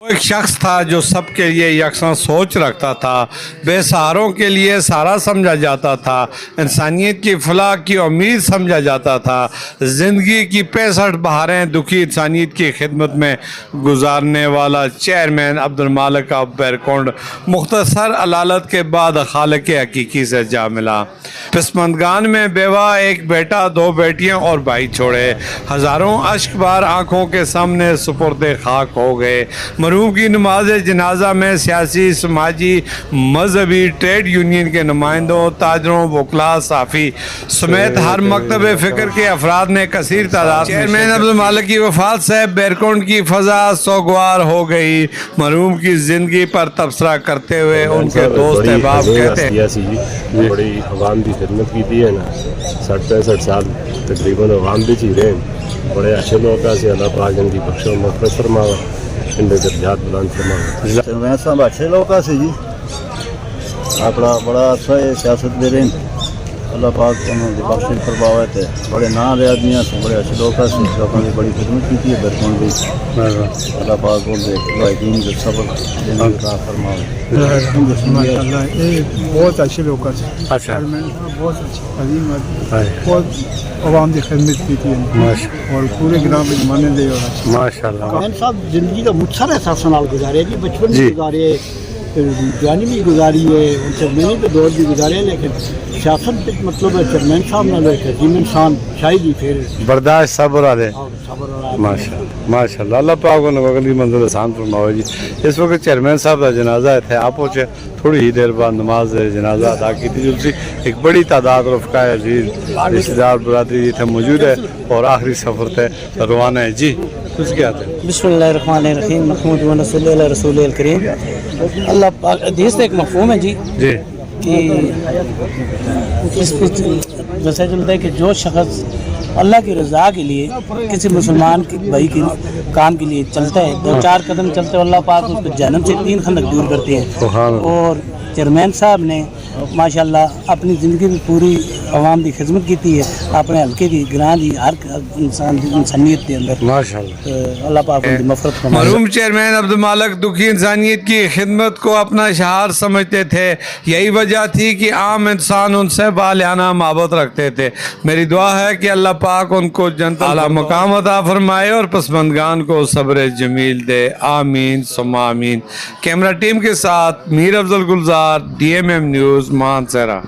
وہ ایک شخص تھا جو سب کے لیے یکساں سوچ رکھتا تھا، بے سہاروں کے لیے سہارا سمجھا جاتا تھا، انسانیت کی فلاح کی امید سمجھا جاتا تھا، زندگی کی 65 بہاریں دکھی انسانیت کی خدمت میں گزارنے والا چیئرمین عبدالمالک آف بیرکنڈ مختصر علالت کے بعد خالق حقیقی سے جا ملا۔ پسماندگان میں بیوہ، ایک بیٹا، 2 بیٹیاں اور بھائی چھوڑے، ہزاروں اشک بار آنکھوں کے سامنے سپرد خاک ہو گئے۔ مرحوم کی نماز جنازہ میں سیاسی، سماجی، مذہبی، ٹریڈ یونین کے نمائندوں، تاجروں، وکلاء، صحافی سمیت ہر مکتب فکر کے افراد نے کثیر تعداد میں چیئرمین عبدالمالک کی وفات سے بیرکنڈ کی فضا سوگوار ہو گئی۔ مرحوم کی زندگی پر تبصرہ کرتے ہوئے ان کے دوست احباب کہتے ہیں بڑی عوام کی خدمت کی تھی ہے نا، 60-65 سال تقریباً عوام بھی چی رہے ہیں، بڑے اچھے لوگ سے اللہ پاک ان کی بخش و مغفرت فرماوا، ان کے درجات بلند فرماوا۔ میں سب اچھے لوگ سے جی اپنا بڑا اچھا ہے سیاست دے رہے ہیں، اللہ پاک انہوں نے بخش فرماوا تھے، بڑے نام رے آدمی سے، بڑے اچھے لوگ سے لوگوں نے بڑی خدمت کی ہے بیرکنڈ بھی، اللہ پاک ان کے لائقین کے صبر دینے کا فرماوا۔ بہت اچھے لوگ سے بہت اچھے عظیم بہت عوام کی خدمت کی تھی اور پورے گرام میں مانے دے ماشاء اللہ۔ صاحب زندگی کا مختصر احساس نال گزارے جی، بچپن بھی گزارے، جوانی بھی گزاری ہے، چیئرمینی کے دور بھی گزارے، لیکن سیاست مطلب ہے چیئرمین صاحب نہ ایک عظیم انسان شاہدی پھر برداشت صبر والے صبر ماشاء اللہ ماشاء اللہ، اللہ پاک کو اگلی منزل آسان فرماؤ جی۔ اس وقت چیئرمین صاحب کا جنازہ ہے، آپ پہنچے تھوڑی ہی دیر بعد نماز جنازہ ادا کی تھی، جلسی ایک بڑی تعداد رفقائے عزیز رشتہ دار برادری تھے موجود ہے اور آخری سفر تھے روانہ ہے جی۔ کچھ کیا تھے؟ بسم اللہ الرحمن الرحیم، محمود و صلی اللہ رسول الکریم۔ اللہ پاک حدیث ایک مفہوم ہے جی کہ اس پہ جیسے چلتا ہے کہ جو شخص اللہ کی رضا کے لیے کسی مسلمان کے بھائی کے کام کے لیے چلتا ہے، 2-4 قدم چلتے اللہ پاک اس کو جہنم سے 3 خندق دور کرتے ہیں۔ اور چیئرمین صاحب نے ماشاءاللہ اپنی زندگی میں پوری عوام کی خدمت کی ہے، اپنے حلقے کی گراں دی ہر انسان انسانیت کے اندر ماشاءاللہ، اللہ پاک ان کی مغفرت فرمائے۔ مرحوم چیئرمین عبدالمالک دکھی انسانیت کی خدمت کو اپنا شعار سمجھتے تھے، یہی وجہ تھی کہ عام انسان ان سے بالیانہ محبت رکھتے تھے۔ میری دعا ہے کہ اللہ پاک ان کو جنت اعلیٰ مقام عطا فرمائے اور پسماندگان کو صبر جمیل دے، آمین ثم آمین۔ کیمرہ ٹیم کے ساتھ میر افضل گلزار، DMM نیوز، مانسہرہ۔